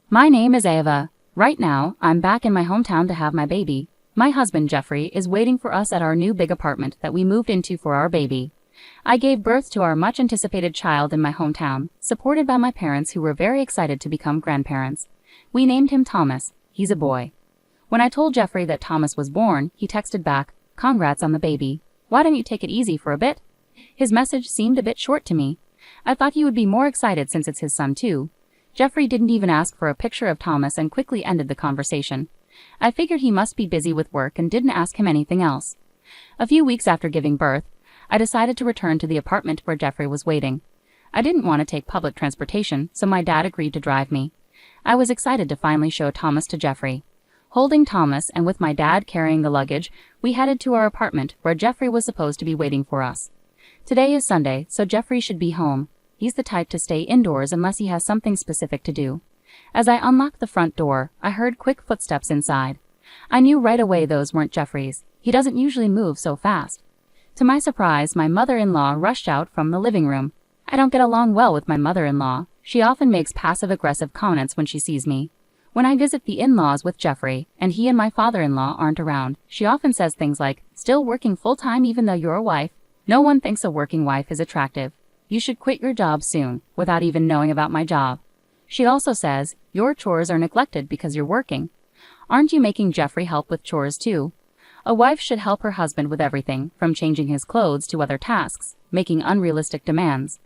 My name is Ava. Right now, I'm back in my hometown to have my baby. My husband, Jeffrey, is waiting for us at our new big apartment that we moved into for our baby. I gave birth to our much-anticipated child in my hometown, supported by my parents who were very excited to become grandparents. We named him Thomas. He's a boy. When I told Jeffrey that Thomas was born, he texted back, "Congrats on the baby. Why don't you take it easy for a bit?" His message seemed a bit short to me. I thought he would be more excited since it's his son too. Jeffrey didn't even ask for a picture of Thomas and quickly ended the conversation. I figured he must be busy with work and didn't ask him anything else. A few weeks after giving birth, I decided to return to the apartment where Jeffrey was waiting. I didn't want to take public transportation, so my dad agreed to drive me. I was excited to finally show Thomas to Jeffrey. Holding Thomas and with my dad carrying the luggage, we headed to our apartment where Jeffrey was supposed to be waiting for us. Today is Sunday, so Jeffrey should be home. He's the type to stay indoors unless he has something specific to do. As I unlocked the front door, I heard quick footsteps inside. I knew right away those weren't Jeffrey's. He doesn't usually move so fast. To my surprise, my mother-in-law rushed out from the living room. I don't get along well with my mother-in-law. She often makes passive-aggressive comments when she sees me. When I visit the in-laws with Jeffrey, and he and my father-in-law aren't around, she often says things like, "Still working full-time even though you're a wife? No one thinks a working wife is attractive. You should quit your job soon," without even knowing about my job. She also says, "Your chores are neglected because you're working. Aren't you making Jeffrey help with chores too?" A wife should help her husband with everything, from changing his clothes to other tasks, making unrealistic demands.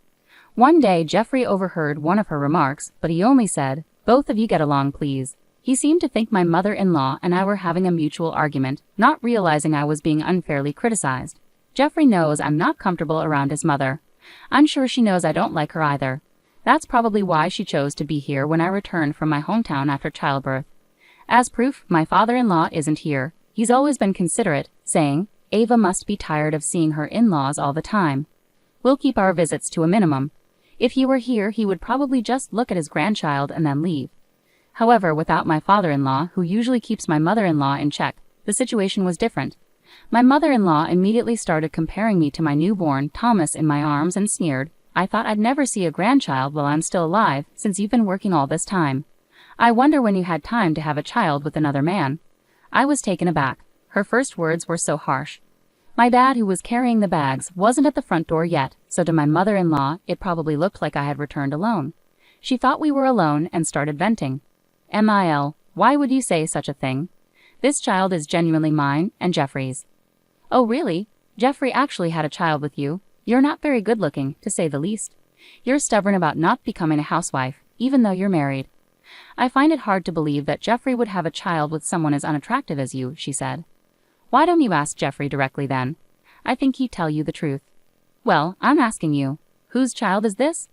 One day, Jeffrey overheard one of her remarks, but he only said, "Both of you get along, please." He seemed to think my mother-in-law and I were having a mutual argument, not realizing I was being unfairly criticized. Jeffrey knows I'm not comfortable around his mother. I'm sure she knows I don't like her either. That's probably why she chose to be here when I returned from my hometown after childbirth. As proof, my father-in-law isn't here. He's always been considerate, saying, "Ava must be tired of seeing her in-laws all the time. We'll keep our visits to a minimum." If he were here, he would probably just look at his grandchild and then leave. However, without my father-in-law, who usually keeps my mother-in-law in check, the situation was different. My mother-in-law immediately started comparing me to my newborn, Thomas, in my arms and sneered, "I thought I'd never see a grandchild while I'm still alive, since you've been working all this time. I wonder when you had time to have a child with another man." I was taken aback. Her first words were so harsh. My dad, who was carrying the bags, wasn't at the front door yet, so to my mother-in-law, it probably looked like I had returned alone. She thought we were alone and started venting. "Mil, why would you say such a thing? This child is genuinely mine and Jeffrey's." "Oh really? Jeffrey actually had a child with you? You're not very good-looking, to say the least. You're stubborn about not becoming a housewife, even though you're married." "I find it hard to believe that Jeffrey would have a child with someone as unattractive as you," she said. "Why don't you ask Jeffrey directly then? I think he'd tell you the truth." "Well, I'm asking you. Whose child is this?"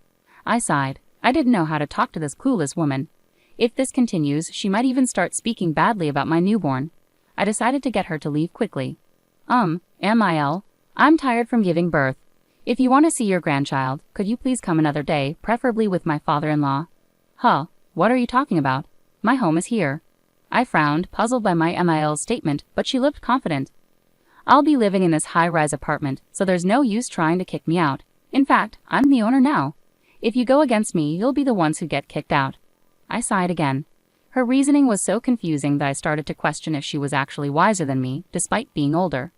I sighed. I didn't know how to talk to this clueless woman. If this continues, she might even start speaking badly about my newborn. I decided to get her to leave quickly. Mil, I'm tired from giving birth. If you want to see your grandchild, could you please come another day, preferably with my father-in-law?" "Huh, what are you talking about? My home is here." I frowned, puzzled by my Mil's statement, but she looked confident. "I'll be living in this high-rise apartment, so there's no use trying to kick me out. In fact, I'm the owner now. If you go against me, you'll be the ones who get kicked out." I sighed again. Her reasoning was so confusing that I started to question if she was actually wiser than me, despite being older.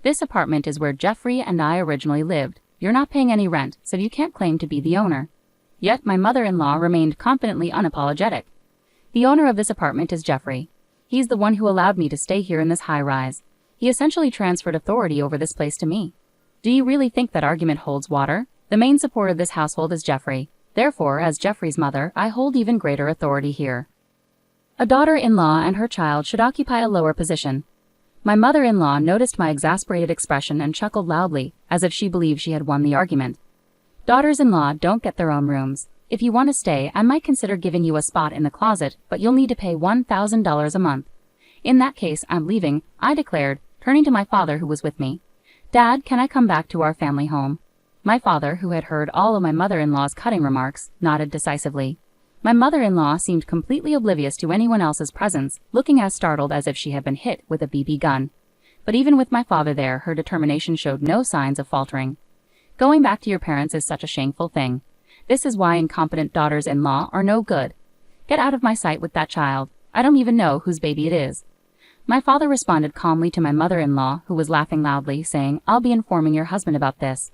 "This apartment is where Jeffrey and I originally lived. You're not paying any rent, so you can't claim to be the owner." Yet my mother-in-law remained confidently unapologetic. "The owner of this apartment is Jeffrey. He's the one who allowed me to stay here in this high-rise. He essentially transferred authority over this place to me." "Do you really think that argument holds water? The main support of this household is Jeffrey. Therefore, as Jeffrey's mother, I hold even greater authority here. A daughter-in-law and her child should occupy a lower position." My mother-in-law noticed my exasperated expression and chuckled loudly, as if she believed she had won the argument. "Daughters-in-law don't get their own rooms. If you want to stay, I might consider giving you a spot in the closet, but you'll need to pay $1,000 a month." "In that case, I'm leaving," I declared, turning to my father who was with me. "Dad, can I come back to our family home?" My father, who had heard all of my mother-in-law's cutting remarks, nodded decisively. My mother-in-law seemed completely oblivious to anyone else's presence, looking as startled as if she had been hit with a BB gun. But even with my father there, her determination showed no signs of faltering. "Going back to your parents is such a shameful thing. This is why incompetent daughters-in-law are no good. Get out of my sight with that child. I don't even know whose baby it is. My father responded calmly to my mother-in-law, who was laughing loudly, saying, I'll be informing your husband about this.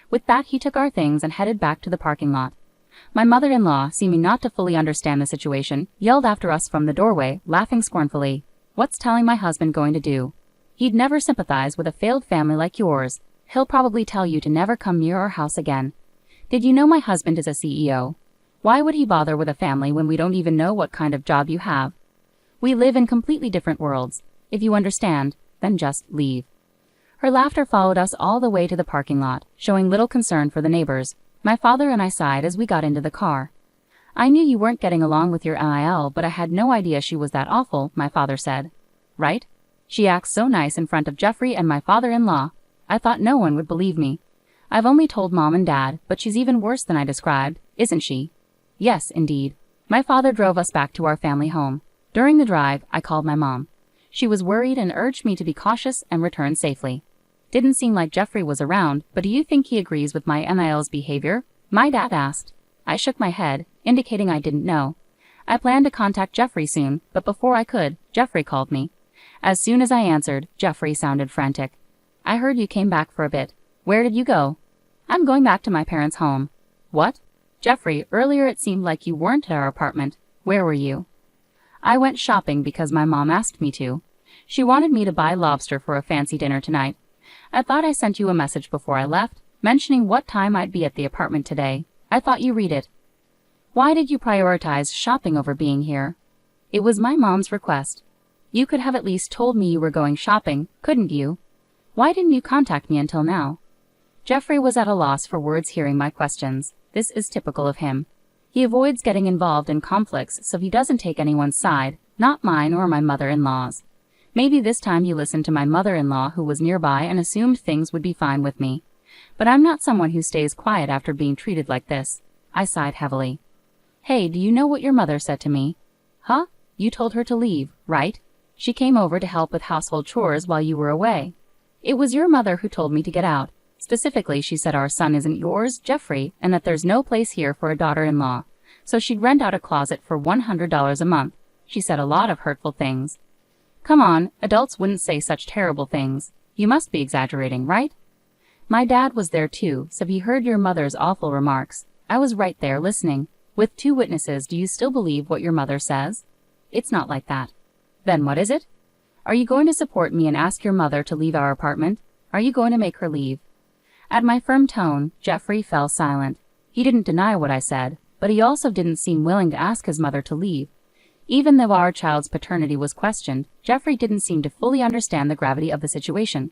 With that, he took our things and headed back to the parking lot. My mother-in-law, seeming not to fully understand the situation, yelled after us from the doorway, laughing scornfully. What's telling my husband going to do? He'd never sympathize with a failed family like yours. He'll probably tell you to never come near our house again. Did you know my husband is a CEO? Why would he bother with a family when we don't even know what kind of job you have? We live in completely different worlds. If you understand, then just leave. Her laughter followed us all the way to the parking lot, showing little concern for the neighbors. My father and I sighed as we got into the car. I knew you weren't getting along with your NIL, but I had no idea she was that awful, my father said. Right? She acts so nice in front of Jeffrey and my father-in-law. I thought no one would believe me. I've only told Mom and Dad, but she's even worse than I described, isn't she? Yes, indeed. My father drove us back to our family home. During the drive, I called my mom. She was worried and urged me to be cautious and return safely. Didn't seem like Jeffrey was around, but do you think he agrees with my NIL's behavior? My dad asked. I shook my head, indicating I didn't know. I planned to contact Jeffrey soon, but before I could, Jeffrey called me. As soon as I answered, Jeffrey sounded frantic. I heard you came back for a bit. Where did you go? I'm going back to my parents' home. What? Jeffrey, earlier it seemed like you weren't at our apartment. Where were you? I went shopping because my mom asked me to. She wanted me to buy lobster for a fancy dinner tonight. I thought I sent you a message before I left, mentioning what time I'd be at the apartment today. I thought you read it. Why did you prioritize shopping over being here? It was my mom's request. You could have at least told me you were going shopping, couldn't you? Why didn't you contact me until now? Jeffrey was at a loss for words hearing my questions. This is typical of him. He avoids getting involved in conflicts, so he doesn't take anyone's side, not mine or my mother-in-law's. Maybe this time he listened to my mother-in-law who was nearby and assumed things would be fine with me. But I'm not someone who stays quiet after being treated like this. I sighed heavily. Hey, do you know what your mother said to me? Huh? You told her to leave, right? She came over to help with household chores while you were away. It was your mother who told me to get out. Specifically, she said our son isn't yours, Jeffrey, and that there's no place here for a daughter-in-law. So she'd rent out a closet for $100 a month. She said a lot of hurtful things. Come on, adults wouldn't say such terrible things. You must be exaggerating, right? My dad was there too, so he heard your mother's awful remarks. I was right there listening. With 2 witnesses, do you still believe what your mother says? It's not like that. Then what is it? Are you going to support me and ask your mother to leave our apartment? Are you going to make her leave? At my firm tone, Jeffrey fell silent. He didn't deny what I said, but he also didn't seem willing to ask his mother to leave. Even though our child's paternity was questioned, Jeffrey didn't seem to fully understand the gravity of the situation.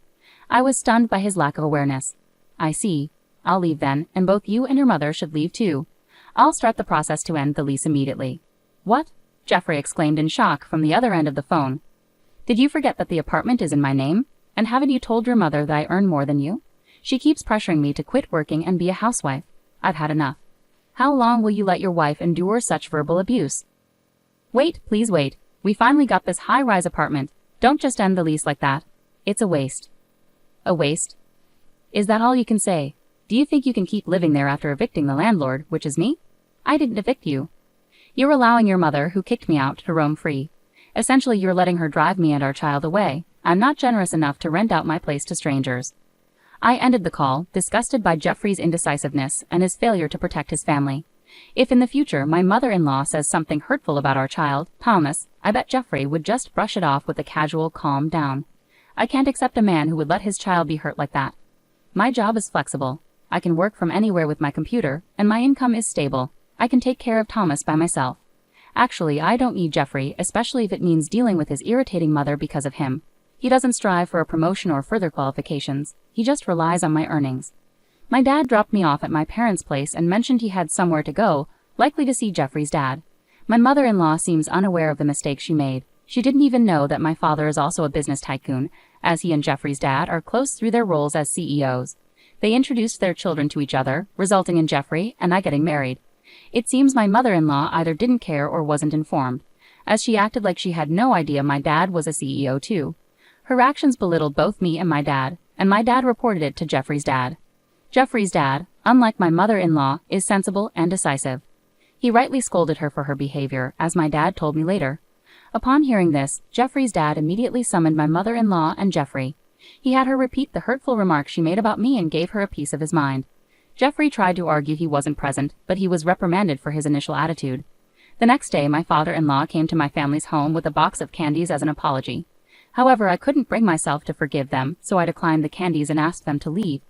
I was stunned by his lack of awareness. I see. I'll leave then, and both you and your mother should leave too. I'll start the process to end the lease immediately. What? Jeffrey exclaimed in shock from the other end of the phone. Did you forget that the apartment is in my name? And haven't you told your mother that I earn more than you? She keeps pressuring me to quit working and be a housewife. I've had enough. How long will you let your wife endure such verbal abuse? Wait, please wait. We finally got this high-rise apartment. Don't just end the lease like that. It's a waste. A waste? Is that all you can say? Do you think you can keep living there after evicting the landlord, which is me? I didn't evict you. You're allowing your mother, who kicked me out, to roam free. Essentially, you're letting her drive me and our child away. I'm not generous enough to rent out my place to strangers. I ended the call, disgusted by Jeffrey's indecisiveness and his failure to protect his family. If in the future my mother-in-law says something hurtful about our child, Thomas, I bet Jeffrey would just brush it off with a casual calm down. I can't accept a man who would let his child be hurt like that. My job is flexible. I can work from anywhere with my computer, and my income is stable. I can take care of Thomas by myself. Actually, I don't need Jeffrey, especially if it means dealing with his irritating mother because of him. He doesn't strive for a promotion or further qualifications. He just relies on my earnings. My dad dropped me off at my parents' place and mentioned he had somewhere to go, likely to see Jeffrey's dad. My mother-in-law seems unaware of the mistake she made. She didn't even know that my father is also a business tycoon, as he and Jeffrey's dad are close through their roles as CEOs. They introduced their children to each other, resulting in Jeffrey and I getting married. It seems my mother-in-law either didn't care or wasn't informed, as she acted like she had no idea my dad was a CEO too. Her actions belittled both me and my dad reported it to Jeffrey's dad. Jeffrey's dad, unlike my mother-in-law, is sensible and decisive. He rightly scolded her for her behavior, as my dad told me later. Upon hearing this, Jeffrey's dad immediately summoned my mother-in-law and Jeffrey. He had her repeat the hurtful remark she made about me and gave her a piece of his mind. Jeffrey tried to argue he wasn't present, but he was reprimanded for his initial attitude. The next day, my father-in-law came to my family's home with a box of candies as an apology. However, I couldn't bring myself to forgive them, so I declined the candies and asked them to leave.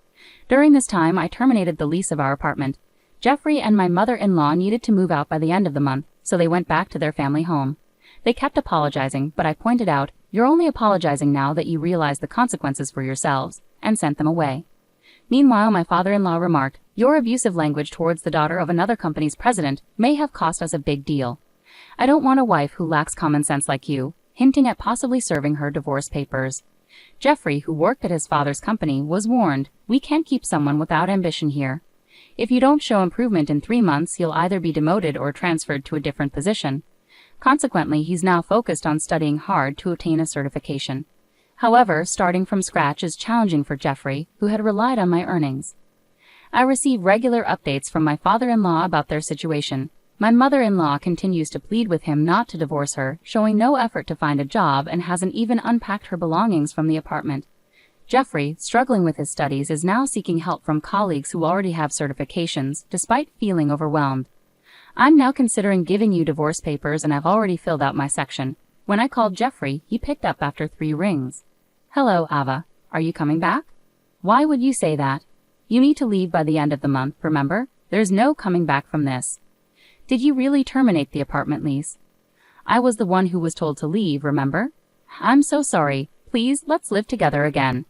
During this time, I terminated the lease of our apartment. Jeffrey and my mother-in-law needed to move out by the end of the month, so they went back to their family home. They kept apologizing, but I pointed out, "You're only apologizing now that you realize the consequences for yourselves," and sent them away. Meanwhile, my father-in-law remarked, "Your abusive language towards the daughter of another company's president may have cost us a big deal. I don't want a wife who lacks common sense like you," hinting at possibly serving her divorce papers. Jeffrey, who worked at his father's company, was warned, "We can't keep someone without ambition here. If you don't show improvement in 3 months, you'll either be demoted or transferred to a different position." Consequently, he's now focused on studying hard to obtain a certification. However, starting from scratch is challenging for Jeffrey, who had relied on my earnings. I receive regular updates from my father-in-law about their situation. My mother-in-law continues to plead with him not to divorce her, showing no effort to find a job and hasn't even unpacked her belongings from the apartment. Jeffrey, struggling with his studies, is now seeking help from colleagues who already have certifications, despite feeling overwhelmed. "I'm now considering giving you divorce papers and I've already filled out my section." When I called Jeffrey, he picked up after 3 rings. "Hello, Ava. Are you coming back?" "Why would you say that? You need to leave by the end of the month, remember? There's no coming back from this." "Did you really terminate the apartment lease?" "I was the one who was told to leave, remember?" "I'm so sorry. Please, let's live together again."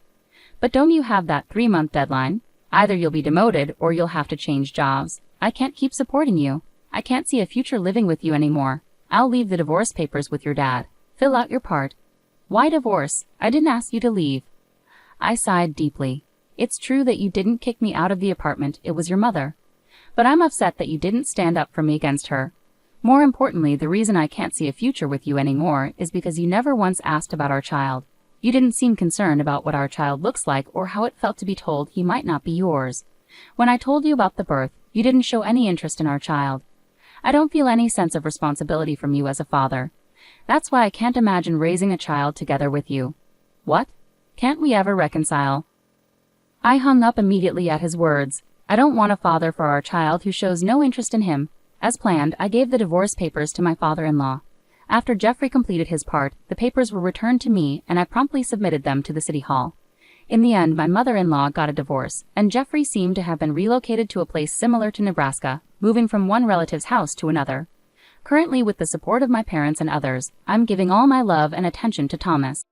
"But don't you have that 3-month deadline? Either you'll be demoted or you'll have to change jobs. I can't keep supporting you. I can't see a future living with you anymore. I'll leave the divorce papers with your dad. Fill out your part." "Why divorce? I didn't ask you to leave." I sighed deeply. "It's true that you didn't kick me out of the apartment, it was your mother. But I'm upset that you didn't stand up for me against her. More importantly, the reason I can't see a future with you anymore is because you never once asked about our child. You didn't seem concerned about what our child looks like or how it felt to be told he might not be yours. When I told you about the birth, you didn't show any interest in our child. I don't feel any sense of responsibility from you as a father. That's why I can't imagine raising a child together with you." "What? Can't we ever reconcile?" I hung up immediately at his words. I don't want a father for our child who shows no interest in him. As planned, I gave the divorce papers to my father-in-law. After Jeffrey completed his part, the papers were returned to me and I promptly submitted them to the city hall. In the end, my mother-in-law got a divorce, and Jeffrey seemed to have been relocated to a place similar to Nebraska, moving from one relative's house to another. Currently, with the support of my parents and others, I'm giving all my love and attention to Thomas.